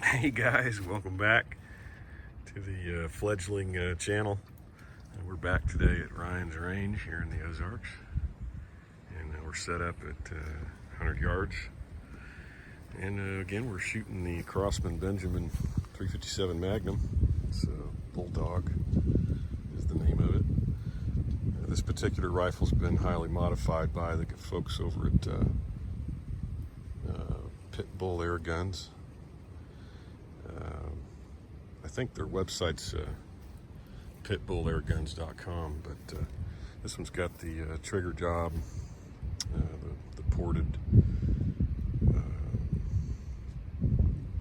Hey guys, welcome back to the fledgling channel. We're back today at Ryan's Range here in the Ozarks, and we're set up at 100 yards. And again, we're shooting the Crosman Benjamin 357 Magnum. It's Bulldog is the name of it. This particular rifle's been highly modified by the folks over at Pitbull Airgunners. I think their website's pitbullairguns.com, but this one's got the trigger job, the ported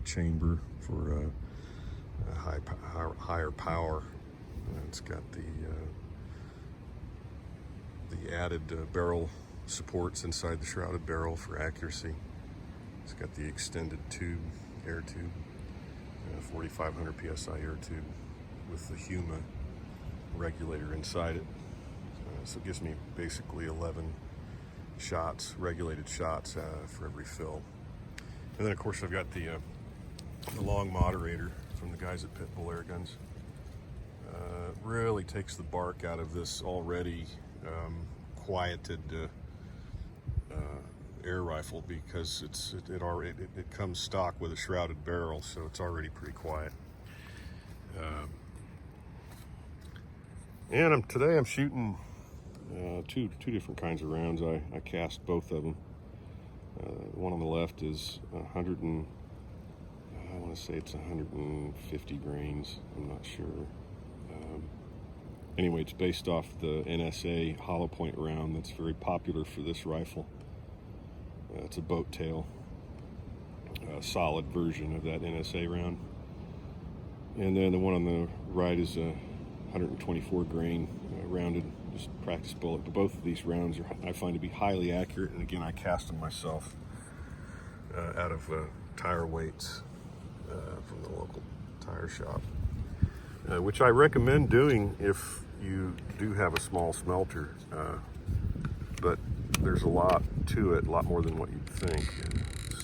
chamber for higher power. It's got the added barrel supports inside the shrouded barrel for accuracy. It's got the extended tube, air tube. 4,500 psi air tube with the Huma regulator inside it. So it gives me basically 11 shots, regulated shots for every fill. And then of course I've got the long moderator from the guys at Pitbull Airgunners. Really takes the bark out of this already quieted air rifle, because it comes stock with a shrouded barrel, so it's already pretty quiet. And today I'm shooting two different kinds of rounds. I cast both of them. The one on the left is 100 and I want to say it's 150 grains. I'm not sure. Anyway, it's based off the NSA hollow point round that's very popular for this rifle. It's a boat tail, solid version of that NSA round. And then the one on the right is a 124 grain rounded, just practice bullet. But both of these rounds I find to be highly accurate. And again, I cast them myself out of tire weights from the local tire shop, which I recommend doing if you do have a small smelter. But there's a lot to it, a lot more than what you'd think.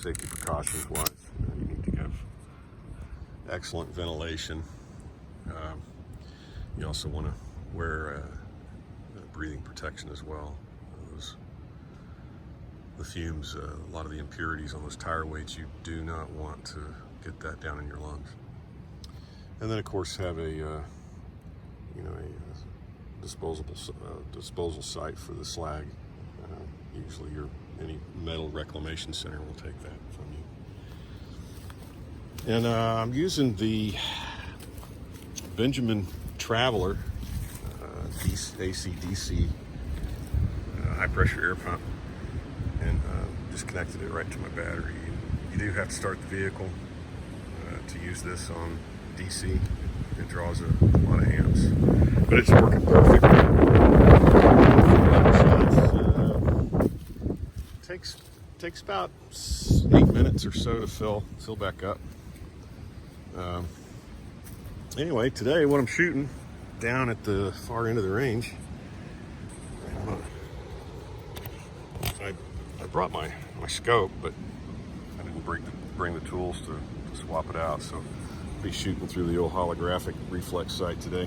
Safety precautions wise, you need to have excellent ventilation. You also want to wear breathing protection as well. The fumes, a lot of the impurities on those tire weights, you do not want to get that down in your lungs. And then of course have a disposal site for the slag. Usually any metal reclamation center will take that from you. And I'm using the Benjamin Traveler AC/DC high pressure air pump, and just connected it right to my battery. You do have to start the vehicle to use this on DC. It draws a lot of amps, but it's working perfectly. Takes about 8 minutes or so to fill back up. Anyway, today what I'm shooting down at the far end of the range, I brought my scope, but I didn't bring the tools to swap it out, so I'll be shooting through the old holographic reflex sight today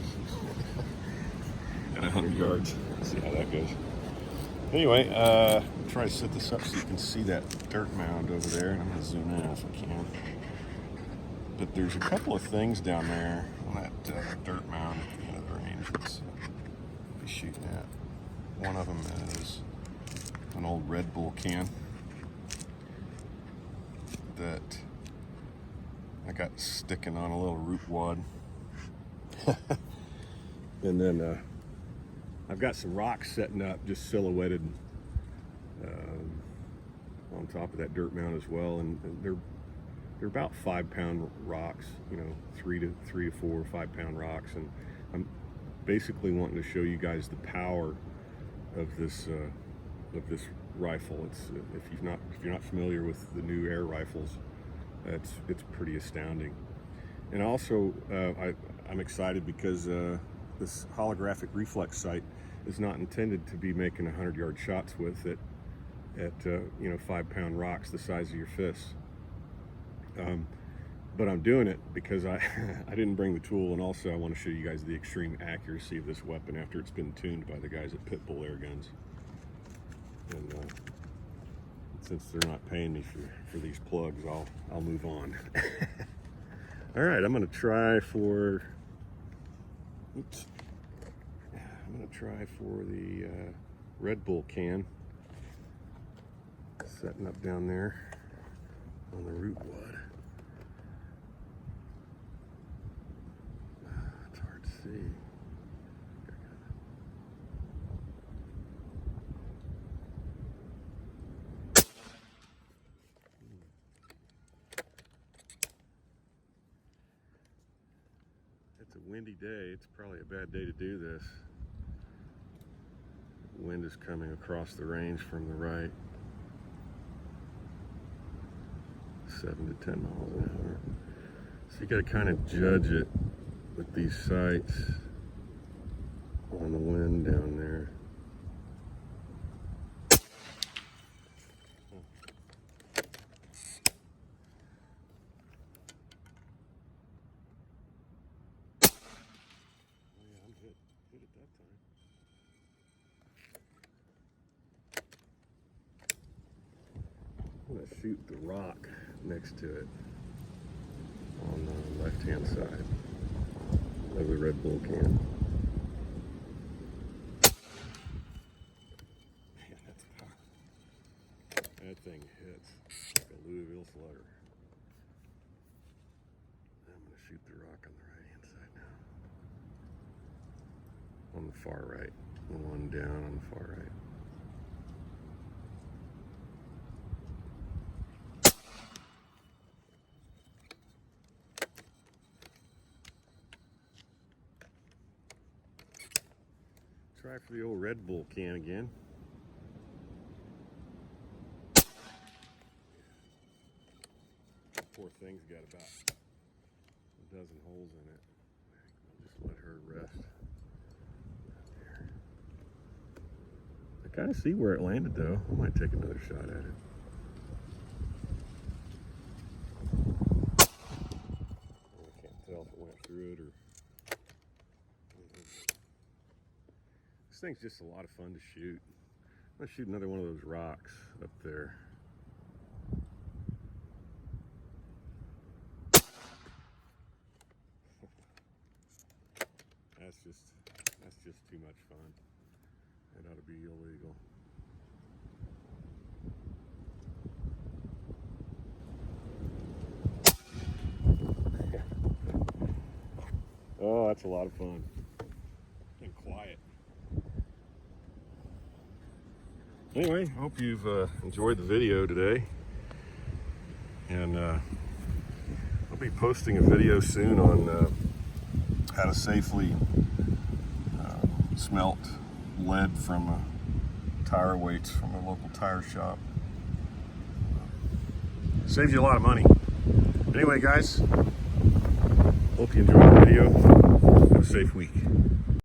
at 100 yards. Let's see how that goes. Anyway, try to set this up so you can see that dirt mound over there, and I'm going to zoom in if I can. But there's a couple of things down there on that dirt mound at the end of the range that I'll be shooting at. One of them is an old Red Bull can that I got sticking on a little root wad. And then I've got some rocks setting up, just silhouetted on top of that dirt mound as well, and they're about 5-pound rocks, 3 to 4 or 5-pound rocks, and I'm basically wanting to show you guys the power of this rifle. It's if you're not familiar with the new air rifles, it's pretty astounding. And also I'm excited because this holographic reflex sight is not intended to be making 100-yard shots with it at 5-pound rocks the size of your fists. but I'm doing it because I didn't bring the tool, and also I want to show you guys the extreme accuracy of this weapon after it's been tuned by the guys at Pitbull Airguns. And since they're not paying me for these plugs, I'll move on. All right, I'm gonna try for. Oops. I'm gonna try for the Red Bull can. Setting up down there on the root wad. It's hard to see. It's a windy day. It's probably a bad day to do this. The wind is coming across the range from the right. 7 to 10 miles an hour. So you got to kind of judge it with these sights on the wind down there. Hit it that time. I'm going to shoot the rock next to it on the left-hand side of the Red Bull can. Man, that's powerful. That thing hits like a Louisville slugger. I'm going to shoot the rock on the right-hand side now. On the far right. One down on the far right. Try for the old Red Bull can again. Poor thing's got about a dozen holes in it. I'll just let her rest. I kind of see where it landed though. I might take another shot at it. I can't tell if it went through it or... This thing's just a lot of fun to shoot. I'm gonna shoot another one of those rocks up there. That's just too much fun. That ought to be illegal. Oh, that's a lot of fun. And quiet. Anyway, hope you've enjoyed the video today. And I'll be posting a video soon on how to safely smelt lead from tire weights from a local tire shop. Saves you a lot of money. Anyway, guys, hope you enjoyed the video. Have a safe week.